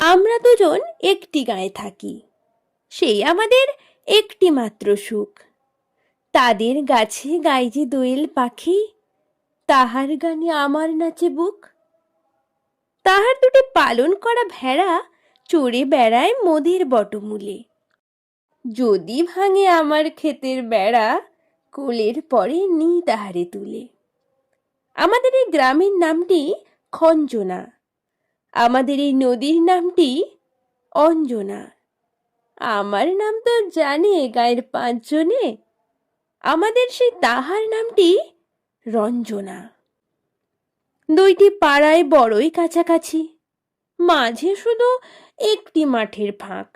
আমরা দুজন একটি গাঁয়ে থাকি, সেই আমাদের একটি মাত্র সুখ। তাদের গাছে গায় যে দোয়েল পাখি, তাহার গানে আমার নাচে বুক। তাহার দুটি পালন করা ভেড়া চড়ে বেড়ায় মোদের বটমূলে। যদি ভাঙে আমার ক্ষেতের বেড়া, কোলের পরে নি তাহারে তুলে। আমাদের এই গ্রামের নামটি খঞ্জনা, আমাদের এই নদীর নামটি অঞ্জনা। আমার নাম তো জানে গায়ের পাঁচজনে, আমাদের সেই তাহার নামটি রঞ্জনা। দুইটি পাড়ায় বড়ই কাছাকাছি, মাঝে শুধু একটি মাঠের ফাঁক।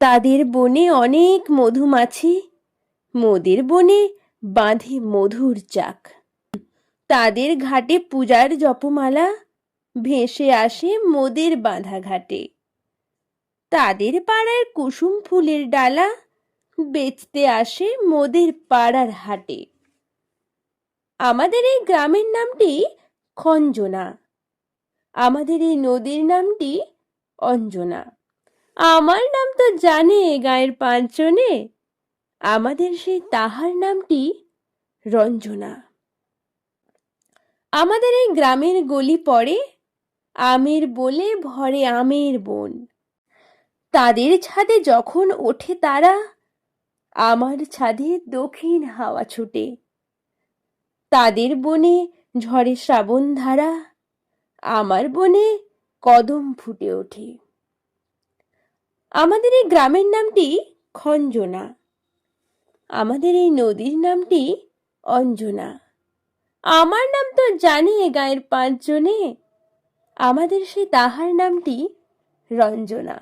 তাদের বনে অনেক মধুমাছি, মোদের বনে বাঁধে মধুর চাক। তাদের ঘাটে পূজার জপমালা ভেসে আসে মোদের বাঁধা ঘাটে। তাদের পাড়ার কুসুম ফুলের ডালা বেচতে আসে মোদের পাড়ার হাটে। আমাদের এই গ্রামের নামটি খঞ্জনা, আমাদের এই নদীর নামটি অঞ্জনা। আমার নাম তো জানে গায়ের পাঁচজনে, আমাদের সেই তাহার নামটি রঞ্জনা। আমাদের এই গ্রামের গলি পড়ে আমের বলে ভরে আমের বন। তাদের ছাদে যখন ওঠে তারা, আমার ছাদে দক্ষিণ হাওয়া ছুটে। তাদের বনে ঝরে শ্রাবণ ধারা, আমার বনে কদম ফুটে ওঠে। আমাদের এই গ্রামের নামটি খঞ্জনা, আমাদের এই নদীর নামটি অঞ্জনা। আমার নাম তো জানে গায়ের পাঁচজনে, আমাদের সেই তাহার নামটি রঞ্জনা।